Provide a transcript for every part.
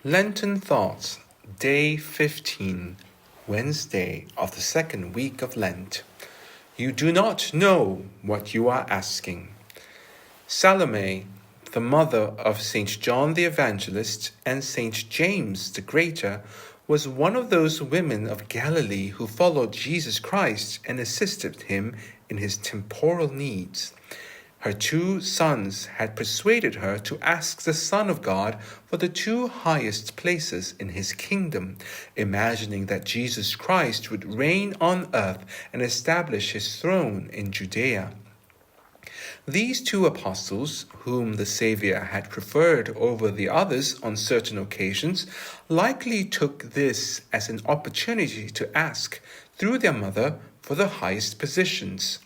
Lenten Thoughts, Day 15, Wednesday of the second week of Lent. You do not know what you are asking. Salome, the mother of St. John the Evangelist and St. James the Greater, was one of those women of Galilee who followed Jesus Christ and assisted him in his temporal needs. Her 2 sons had persuaded her to ask the Son of God for the 2 highest places in his kingdom, imagining that Jesus Christ would reign on earth and establish his throne in Judea. These 2 apostles, whom the Saviour had preferred over the others on certain occasions, likely took this as an opportunity to ask, through their mother, for the highest positions.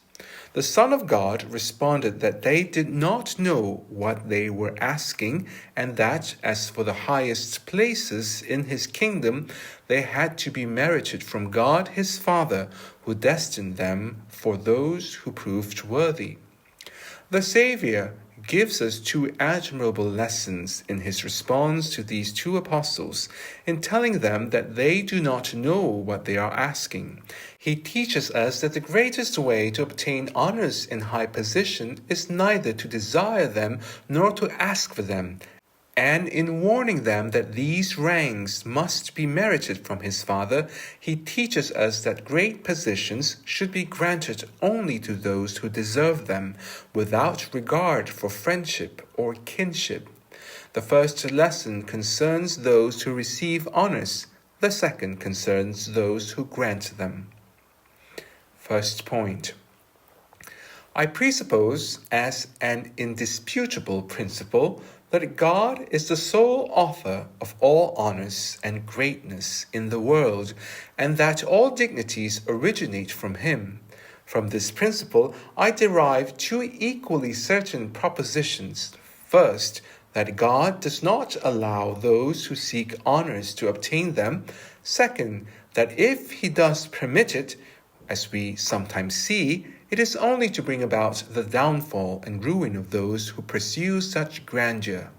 The Son of God responded that they did not know what they were asking, and that, as for the highest places in his kingdom, they had to be merited from God his Father, who destined them for those who proved worthy. The Saviour gives us 2 admirable lessons in his response to these 2 apostles, in telling them that they do not know what they are asking. He teaches us that the greatest way to obtain honors in high position is neither to desire them nor to ask for them, and in warning them that these ranks must be merited from his Father, he teaches us that great positions should be granted only to those who deserve them, without regard for friendship or kinship. The first lesson concerns those who receive honors. The second concerns those who grant them. First point. I presuppose as an indisputable principle that God is the sole author of all honors and greatness in the world, and that all dignities originate from him. From this principle, I derive 2 equally certain propositions. First, that God does not allow those who seek honors to obtain them. Second, that if he does permit it, as we sometimes see, it is only to bring about the downfall and ruin of those who pursue such grandeur.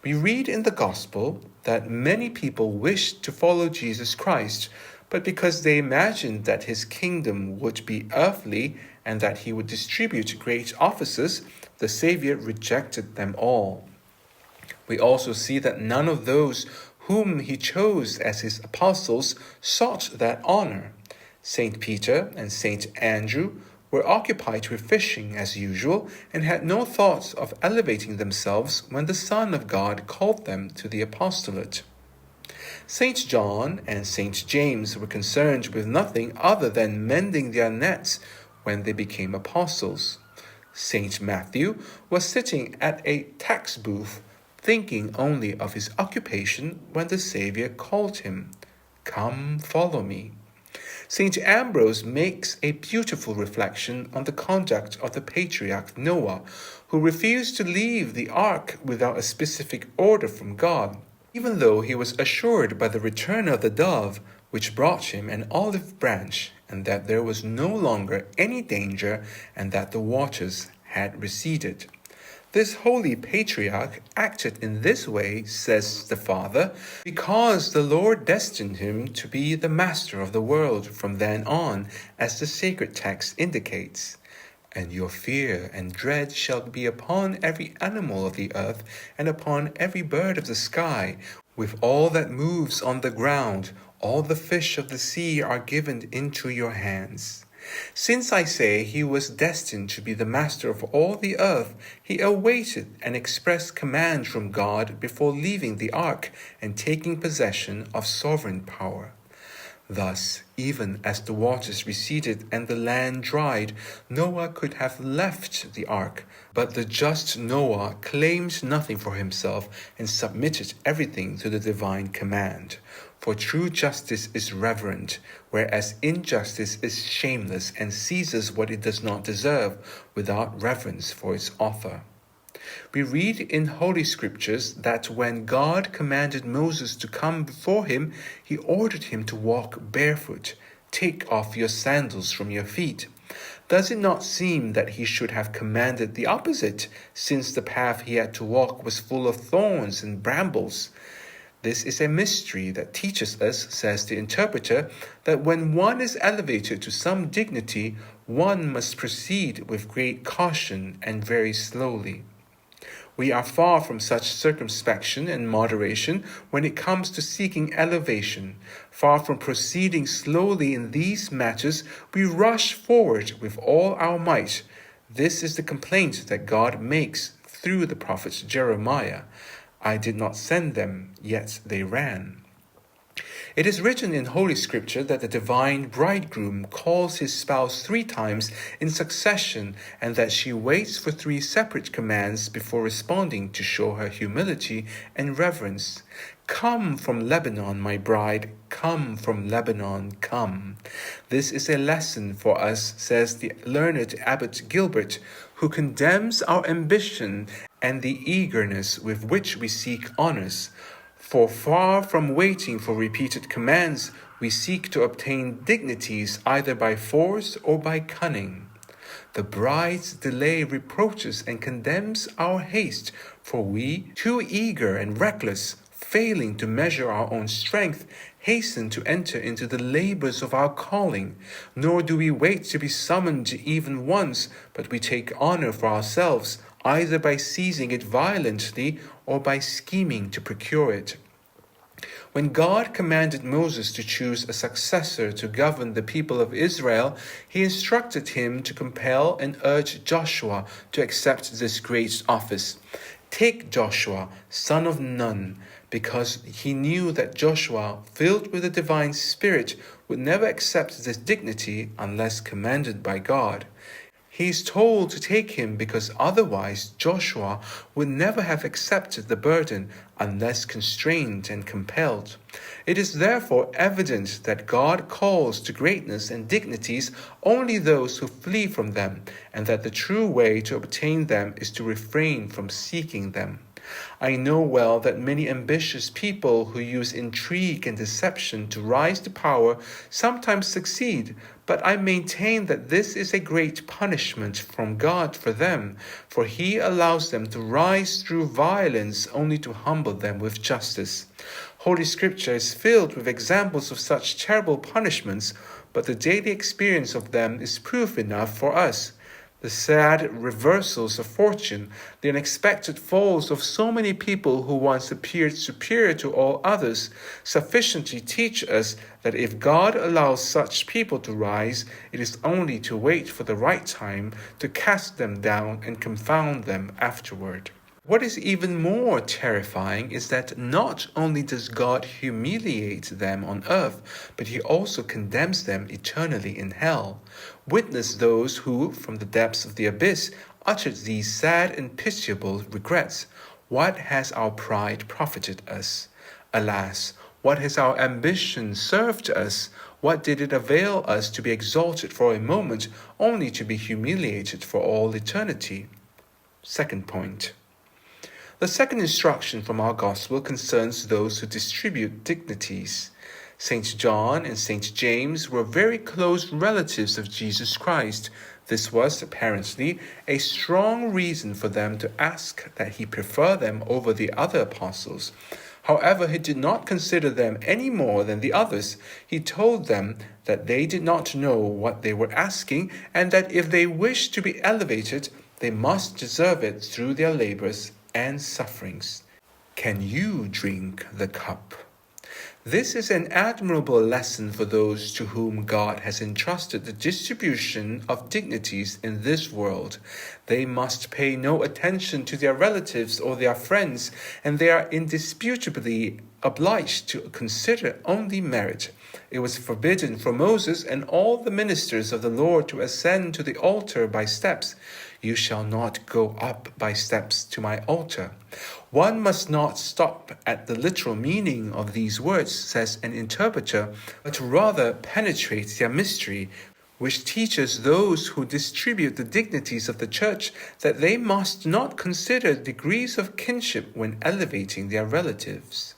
We read in the Gospel that many people wished to follow Jesus Christ, but because they imagined that his kingdom would be earthly and that he would distribute great offices, the Saviour rejected them all. We also see that none of those whom he chose as his apostles sought that honor. St. Peter and St. Andrew were occupied with fishing as usual and had no thought of elevating themselves when the Son of God called them to the apostolate. St. John and St. James were concerned with nothing other than mending their nets when they became apostles. St. Matthew was sitting at a tax booth, thinking only of his occupation when the Saviour called him, "Come, follow me." St. Ambrose makes a beautiful reflection on the conduct of the patriarch Noah, who refused to leave the ark without a specific order from God, even though he was assured by the return of the dove, which brought him an olive branch, and that there was no longer any danger and that the waters had receded. This holy patriarch acted in this way, says the Father, because the Lord destined him to be the master of the world from then on, as the sacred text indicates. And your fear and dread shall be upon every animal of the earth and upon every bird of the sky, with all that moves on the ground. All the fish of the sea are given into your hands. Since I say he was destined to be the master of all the earth, he awaited an express command from God before leaving the ark and taking possession of sovereign power. Thus, even as the waters receded and the land dried, Noah could have left the ark, but the just Noah claimed nothing for himself and submitted everything to the divine command. For true justice is reverent, whereas injustice is shameless and seizes what it does not deserve without reverence for its author. We read in Holy Scriptures that when God commanded Moses to come before him, he ordered him to walk barefoot. Take off your sandals from your feet. Does it not seem that he should have commanded the opposite, since the path he had to walk was full of thorns and brambles? This is a mystery that teaches us, says the interpreter, that when one is elevated to some dignity, one must proceed with great caution and very slowly. We are far from such circumspection and moderation when it comes to seeking elevation. Far from proceeding slowly in these matters, we rush forward with all our might. This is the complaint that God makes through the prophet Jeremiah. I did not send them, yet they ran. It is written in Holy Scripture that the divine bridegroom calls his spouse 3 times in succession, and that she waits for 3 separate commands before responding to show her humility and reverence. Come from Lebanon, my bride, come from Lebanon, come. This is a lesson for us, says the learned Abbot Gilbert, who condemns our ambition and the eagerness with which we seek honors. For far from waiting for repeated commands, we seek to obtain dignities either by force or by cunning. The bride's delay reproaches and condemns our haste, for we, too eager and reckless, failing to measure our own strength, hasten to enter into the labors of our calling. Nor do we wait to be summoned even once, but we take honor for ourselves, either by seizing it violently or by scheming to procure it. When God commanded Moses to choose a successor to govern the people of Israel, he instructed him to compel and urge Joshua to accept this great office. Take Joshua, son of Nun, because he knew that Joshua, filled with the divine spirit, would never accept this dignity unless commanded by God. He is told to take him because otherwise Joshua would never have accepted the burden unless constrained and compelled. It is therefore evident that God calls to greatness and dignities only those who flee from them, and that the true way to obtain them is to refrain from seeking them. I know well that many ambitious people who use intrigue and deception to rise to power sometimes succeed, but I maintain that this is a great punishment from God for them, for he allows them to rise through violence only to humble them with justice. Holy Scripture is filled with examples of such terrible punishments, but the daily experience of them is proof enough for us. The sad reversals of fortune, the unexpected falls of so many people who once appeared superior to all others, sufficiently teach us that if God allows such people to rise, it is only to wait for the right time to cast them down and confound them afterward. What is even more terrifying is that not only does God humiliate them on earth, but he also condemns them eternally in hell. Witness those who, from the depths of the abyss, uttered these sad and pitiable regrets. What has our pride profited us? Alas, what has our ambition served us? What did it avail us to be exalted for a moment, only to be humiliated for all eternity? Second point. The second instruction from our Gospel concerns those who distribute dignities. St. John and St. James were very close relatives of Jesus Christ. This was, apparently, a strong reason for them to ask that he prefer them over the other apostles. However, he did not consider them any more than the others. He told them that they did not know what they were asking, and that if they wished to be elevated, they must deserve it through their labors and sufferings. Can you drink the cup? This is an admirable lesson for those to whom God has entrusted the distribution of dignities in this world. They must pay no attention to their relatives or their friends, and they are indisputably obliged to consider only merit. It was forbidden for Moses and all the ministers of the Lord to ascend to the altar by steps. You shall not go up by steps to my altar. One must not stop at the literal meaning of these words, says an interpreter, but rather penetrate their mystery, which teaches those who distribute the dignities of the church that they must not consider degrees of kinship when elevating their relatives.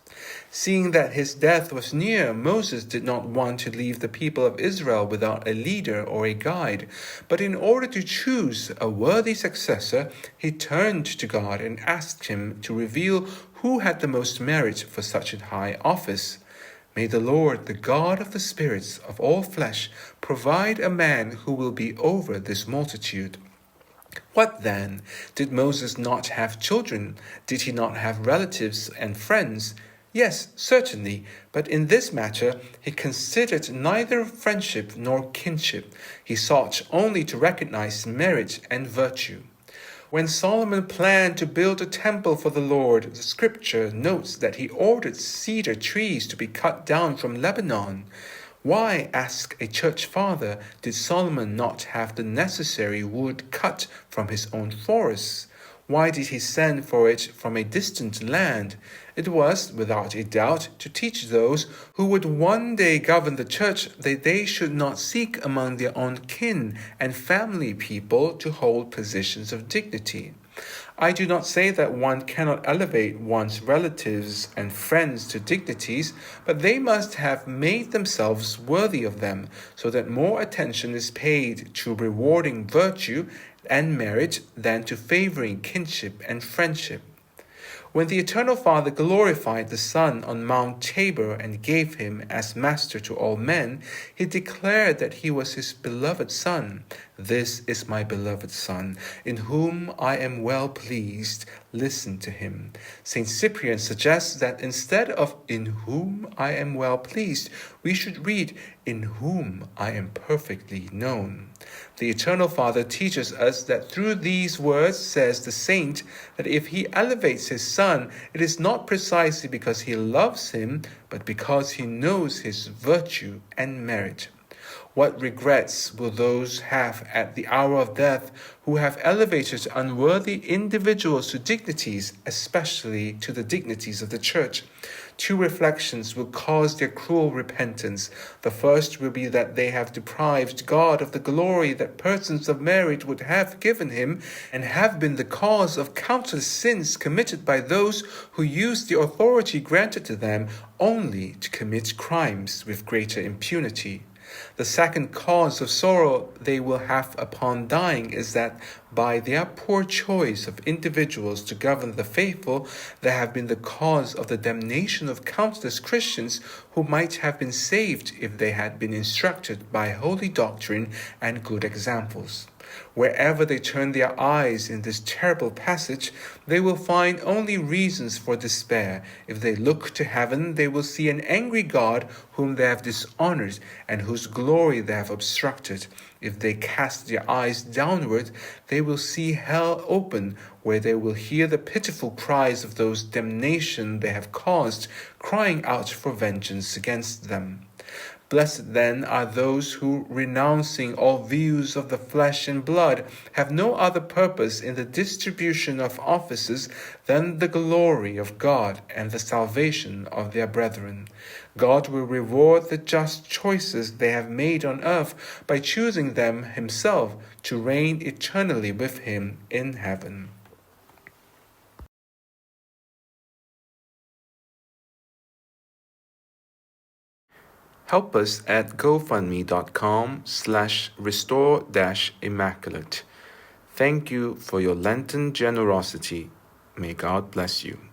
Seeing that his death was near, Moses did not want to leave the people of Israel without a leader or a guide, but in order to choose a worthy successor, he turned to God and asked him to reveal who had the most merit for such a high office. May the Lord, the God of the spirits of all flesh, provide a man who will be over this multitude. What then? Did Moses not have children? Did he not have relatives and friends? Yes, certainly, but in this matter he considered neither friendship nor kinship. He sought only to recognize merit and virtue. When Solomon planned to build a temple for the Lord, the scripture notes that he ordered cedar trees to be cut down from Lebanon. Why, ask a church father, did Solomon not have the necessary wood cut from his own forests? Why did he send for it from a distant land? It was, without a doubt, to teach those who would one day govern the church that they should not seek among their own kin and family people to hold positions of dignity. I do not say that one cannot elevate one's relatives and friends to dignities, but they must have made themselves worthy of them, so that more attention is paid to rewarding virtue and merit than to favoring kinship and friendship. When the Eternal Father glorified the Son on Mount Tabor and gave him as master to all men, he declared that he was his beloved Son. This is my beloved Son, in whom I am well pleased. Listen to him. St. Cyprian suggests that instead of in whom I am well pleased, we should read in whom I am perfectly known. The Eternal Father teaches us that through these words, says the saint, that if he elevates his Son, it is not precisely because he loves him, but because he knows his virtue and merit. What regrets will those have at the hour of death who have elevated unworthy individuals to dignities, especially to the dignities of the Church? Two reflections will cause their cruel repentance. The first will be that they have deprived God of the glory that persons of merit would have given him, and have been the cause of countless sins committed by those who use the authority granted to them only to commit crimes with greater impunity. The second cause of sorrow they will have upon dying is that by their poor choice of individuals to govern the faithful, they have been the cause of the damnation of countless Christians who might have been saved if they had been instructed by holy doctrine and good examples. Wherever they turn their eyes in this terrible passage, they will find only reasons for despair. If they look to heaven, they will see an angry God whom they have dishonored and whose glory they have obstructed. If they cast their eyes downward, they will see hell open, where they will hear the pitiful cries of those damnation they have caused, crying out for vengeance against them. Blessed then are those who, renouncing all views of the flesh and blood, have no other purpose in the distribution of offices than the glory of God and the salvation of their brethren. God will reward the just choices they have made on earth by choosing them himself to reign eternally with him in heaven. Help us at gofundme.com/restore-immaculate. Thank you for your Lenten generosity. May God bless you.